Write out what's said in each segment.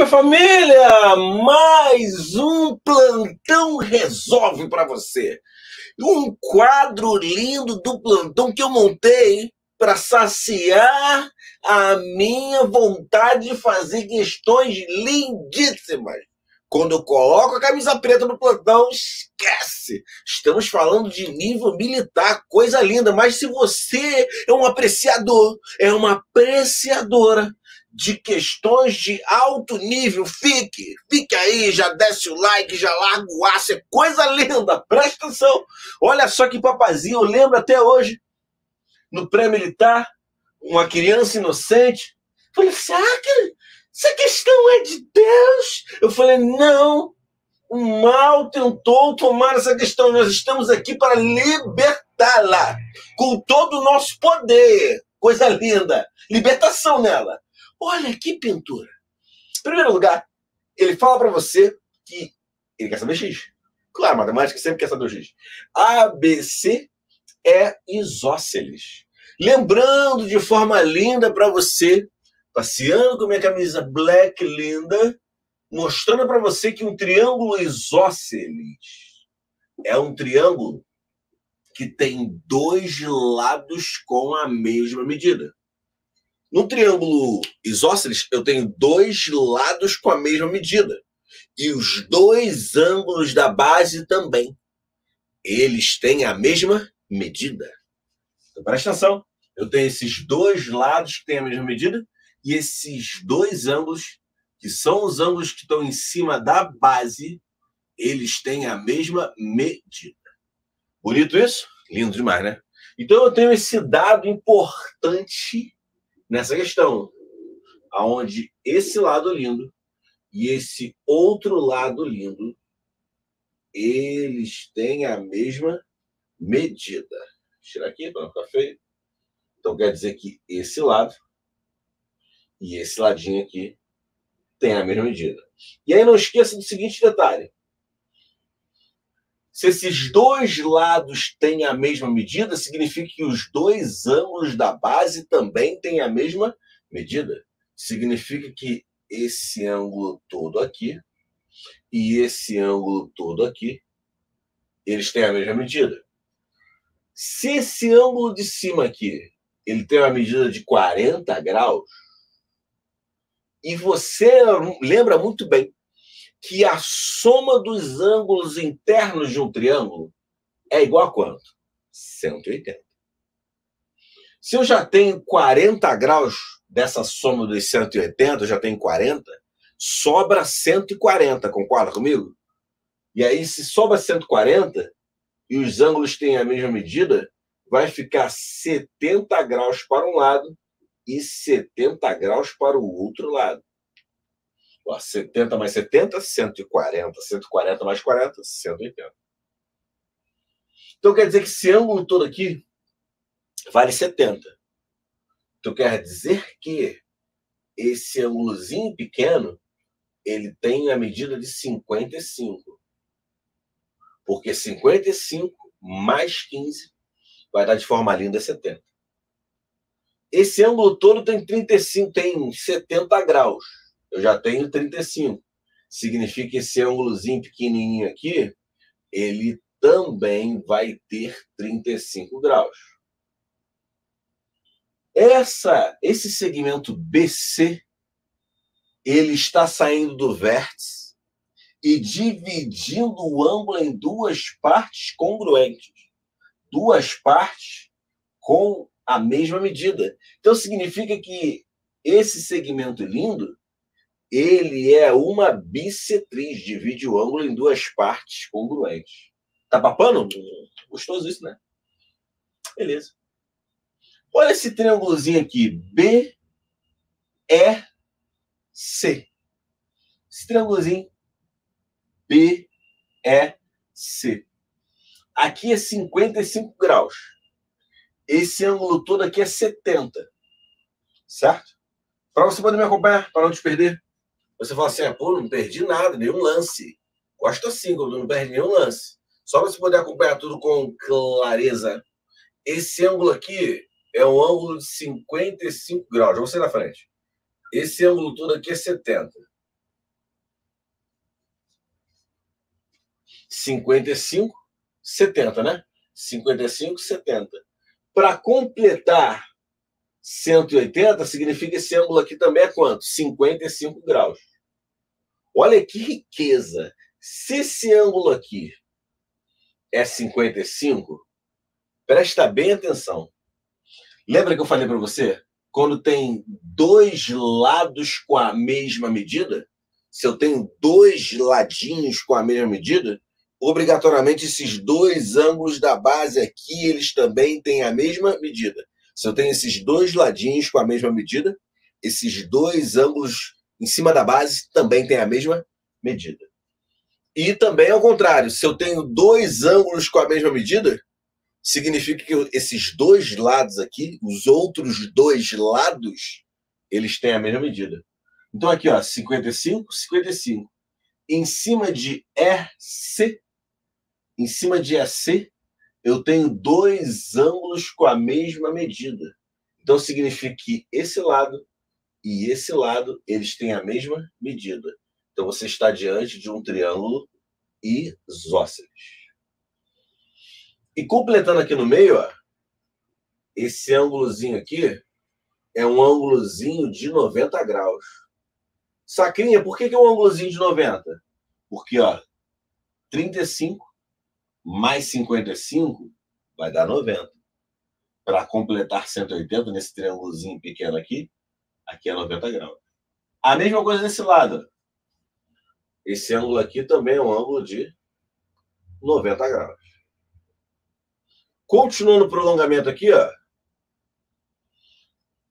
minha família! Mais um Plantão Resolve para você. Um quadro lindo do plantão que eu montei para saciar a minha vontade de fazer questões lindíssimas. Quando eu coloco a camisa preta no plantão, esquece! Estamos falando de nível militar, coisa linda. Mas se você é um apreciador, é uma apreciadora de questões de alto nível, fique aí, já desce o like, já larga o aço, é coisa linda, presta atenção. Olha só que papazinho, eu lembro até hoje, no pré-militar, uma criança inocente, falei assim, essa questão é de Deus? Eu falei, não, o mal tentou tomar essa questão, nós estamos aqui para libertá-la, com todo o nosso poder, coisa linda, libertação nela. Olha que pintura. Em primeiro lugar, ele fala para você que ele quer saber X. Claro, matemática sempre quer saber o X. ABC é isósceles. Lembrando de forma linda para você, passeando com minha camisa black linda, mostrando para você que um triângulo isósceles é um triângulo que tem dois lados com a mesma medida. No triângulo isósceles, eu tenho dois lados com a mesma medida. E os dois ângulos da base também. Eles têm a mesma medida. Então, presta atenção. Eu tenho esses dois lados que têm a mesma medida e esses dois ângulos, que são os ângulos que estão em cima da base, eles têm a mesma medida. Bonito isso? Lindo demais, né? Então, eu tenho esse dado importante nessa questão, aonde esse lado lindo e esse outro lado lindo, eles têm a mesma medida. Vou tirar aqui para não ficar feio. Então quer dizer que esse lado e esse ladinho aqui tem a mesma medida. E aí não esqueça do seguinte detalhe. Se esses dois lados têm a mesma medida, significa que os dois ângulos da base também têm a mesma medida. Significa que esse ângulo todo aqui e esse ângulo todo aqui, eles têm a mesma medida. Se esse ângulo de cima aqui, ele tem uma medida de 40 graus, e você lembra muito bem que a soma dos ângulos internos de um triângulo é igual a quanto? 180. Se eu já tenho 40 graus dessa soma dos 180, eu já tenho 40, sobra 140, concorda comigo? E aí, se sobra 140 e os ângulos têm a mesma medida, vai ficar 70 graus para um lado e 70 graus para o outro lado. 70 mais 70, 140. 140 mais 40, 180. Então quer dizer que esse ângulo todo aqui vale 70. Então quer dizer que esse ângulozinho pequeno, ele tem a medida de 55. Porque 55 mais 15 vai dar de forma linda 70. Esse ângulo todo tem 35, tem 70 graus. Eu já tenho 35. Significa que esse ângulozinho pequenininho aqui, ele também vai ter 35 graus. Esse segmento BC, ele está saindo do vértice e dividindo o ângulo em duas partes congruentes. Duas partes com a mesma medida. Então, significa que esse segmento lindo, ele é uma bissetriz, divide o ângulo em duas partes congruentes. Tá papando? Gostoso isso, né? Beleza. Olha esse triângulozinho aqui, BEC. Esse triângulozinho, BEC. Aqui é 55 graus. Esse ângulo todo aqui é 70. Certo? Para você poder me acompanhar, para não te perder. Você fala assim, pô, não perdi nada, nenhum lance. Gosto assim, quando não perde nenhum lance. Só para você poder acompanhar tudo com clareza. Esse ângulo aqui é um ângulo de 55 graus. Vamos sair na frente. Esse ângulo todo aqui é 70. 55, 70, né? 55, 70. Para completar 180, significa que esse ângulo aqui também é quanto? 55 graus. Olha que riqueza. Se esse ângulo aqui é 55, presta bem atenção. Lembra que eu falei para você? Quando tem dois lados com a mesma medida, se eu tenho dois ladinhos com a mesma medida, obrigatoriamente esses dois ângulos da base aqui, eles também têm a mesma medida. Se eu tenho esses dois ladinhos com a mesma medida, esses dois ângulos em cima da base também têm a mesma medida. E também ao contrário, se eu tenho dois ângulos com a mesma medida, significa que esses dois lados aqui, os outros dois lados, eles têm a mesma medida. Então aqui, ó, 55, 55. Em cima de EC, eu tenho dois ângulos com a mesma medida. Então significa que esse lado e esse lado, eles têm a mesma medida. Então você está diante de um triângulo isósceles. E completando aqui no meio, ó, esse ângulozinho aqui é um ângulozinho de 90 graus. Sacrinha, por que é um ângulozinho de 90? Porque, ó, 35 mais 55 vai dar 90. Para completar 180, nesse triângulozinho pequeno aqui é 90 graus. A mesma coisa desse lado. Esse ângulo aqui também é um ângulo de 90 graus. Continuando o prolongamento aqui, ó.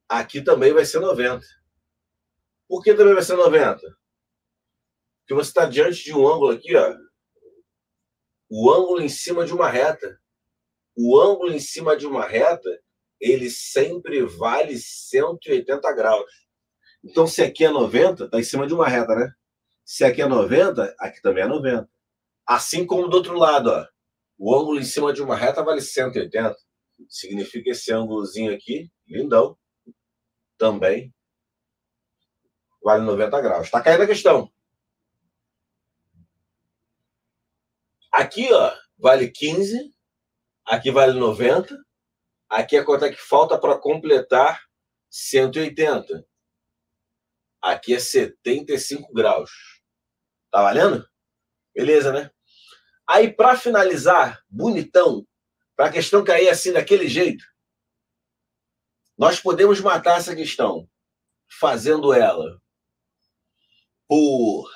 Aqui também vai ser 90. Por que também vai ser 90? Porque você está diante de um ângulo aqui, ó. O ângulo em cima de uma reta. O ângulo em cima de uma reta, ele sempre vale 180 graus. Então, se aqui é 90, está em cima de uma reta, né? Se aqui é 90, aqui também é 90. Assim como do outro lado, ó. O ângulo em cima de uma reta vale 180. Significa que esse ângulozinho aqui, lindão, também vale 90 graus. Está caindo a questão. Aqui, ó, vale 15. Aqui vale 90. Aqui é quanto é que falta para completar 180. Aqui é 75 graus. Tá valendo? Beleza, né? Aí, para finalizar, bonitão, para a questão cair assim, daquele jeito, nós podemos matar essa questão fazendo ela por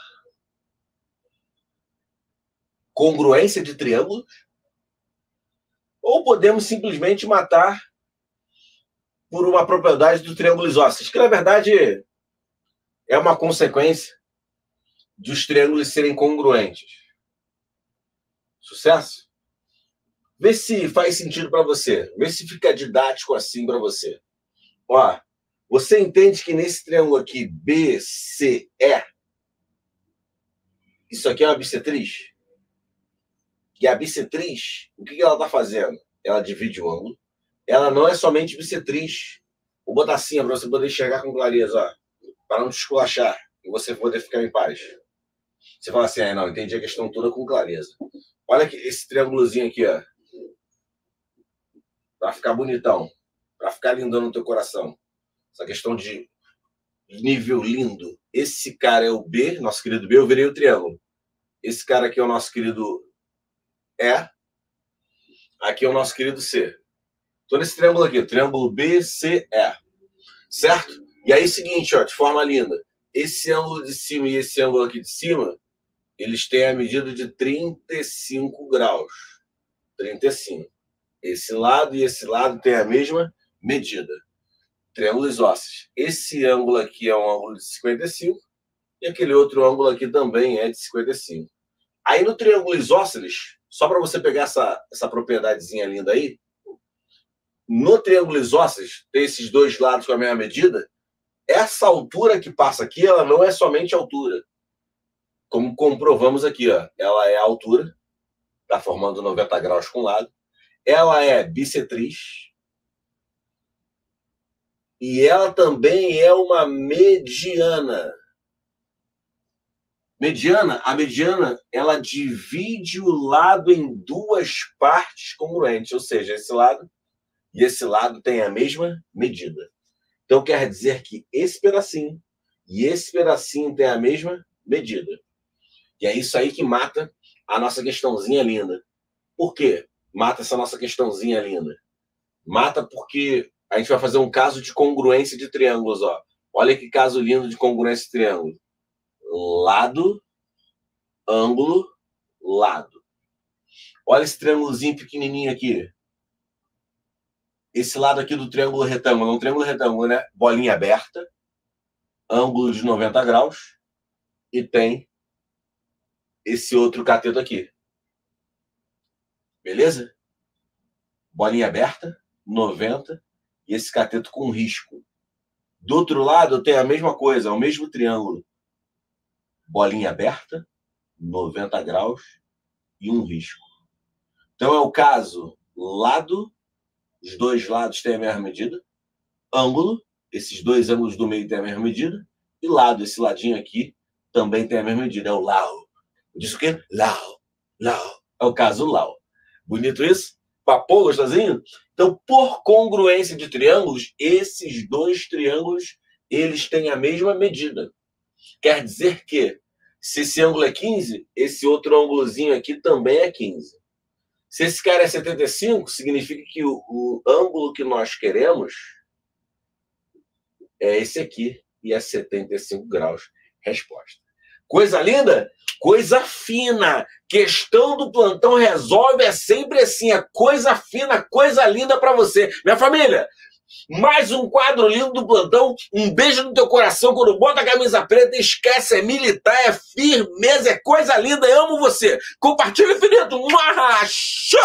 congruência de triângulos, ou podemos simplesmente matar por uma propriedade do triângulo isósceles, que na verdade é uma consequência dos triângulos serem congruentes. Sucesso? Vê se faz sentido para você. Vê se fica didático assim para você. Ó, você entende que nesse triângulo aqui, BCE, isso aqui é uma bissetriz? E a bissetriz, o que ela está fazendo? Ela divide o ângulo. Ela não é somente bissetriz. Vou botar assim para você poder enxergar com clareza, ó, para não te esculachar e você poder ficar em paz. Você fala assim, não, entendi a questão toda com clareza. Olha aqui, esse triângulozinho aqui, ó, para ficar bonitão, para ficar lindão no teu coração. Essa questão de nível lindo. Esse cara é o B, nosso querido B, eu virei o triângulo. Esse cara aqui é o nosso querido E. Aqui é o nosso querido C. Estou nesse triângulo aqui, triângulo BCE. Certo? E aí, seguinte, ó, de forma linda. Esse ângulo de cima e esse ângulo aqui de cima, eles têm a medida de 35 graus. 35. Esse lado e esse lado têm a mesma medida. Triângulo isósceles. Esse ângulo aqui é um ângulo de 55 e aquele outro ângulo aqui também é de 55. Aí no triângulo isósceles, só para você pegar essa propriedadezinha linda aí, no triângulo isósceles, tem esses dois lados com a mesma medida, essa altura que passa aqui, ela não é somente altura. Como comprovamos aqui, ó, ela é a altura, está formando 90 graus com um lado, ela é bissetriz, e ela também é uma mediana. Mediana, a mediana, ela divide o lado em duas partes congruentes, ou seja, esse lado e esse lado têm a mesma medida. Então quer dizer que esse pedacinho e esse pedacinho têm a mesma medida. E é isso aí que mata a nossa questãozinha linda. Por quê? Mata essa nossa questãozinha linda. Mata porque a gente vai fazer um caso de congruência de triângulos, ó. Olha que caso lindo de congruência de triângulo. Lado, ângulo, lado. Olha esse triângulozinho pequenininho aqui. Esse lado aqui do triângulo retângulo, é um triângulo retângulo, né? Bolinha aberta, ângulo de 90 graus e tem esse outro cateto aqui. Beleza? Bolinha aberta, 90 e esse cateto com risco. Do outro lado tem a mesma coisa, é o mesmo triângulo. Bolinha aberta, 90 graus e um risco. Então é o caso lado, os dois lados têm a mesma medida, ângulo, esses dois ângulos do meio têm a mesma medida, e lado, esse ladinho aqui, também tem a mesma medida, é o Lau. Diz o quê? Lau, Lau. É o caso Lau. Bonito isso? Papou, gostosinho? Então, por congruência de triângulos, esses dois triângulos, eles têm a mesma medida. Quer dizer que, se esse ângulo é 15, esse outro ângulozinho aqui também é 15. Se esse cara é 75, significa que o ângulo que nós queremos é esse aqui, e é 75 graus. Resposta. Coisa linda? Coisa fina. Questão do plantão resolve é sempre assim, é coisa fina, coisa linda para você. Minha família, mais um quadro lindo do plantão. Um beijo no teu coração quando bota a camisa preta. Esquece, é militar, é firmeza, é coisa linda. Eu amo você. Compartilha infinito. Show!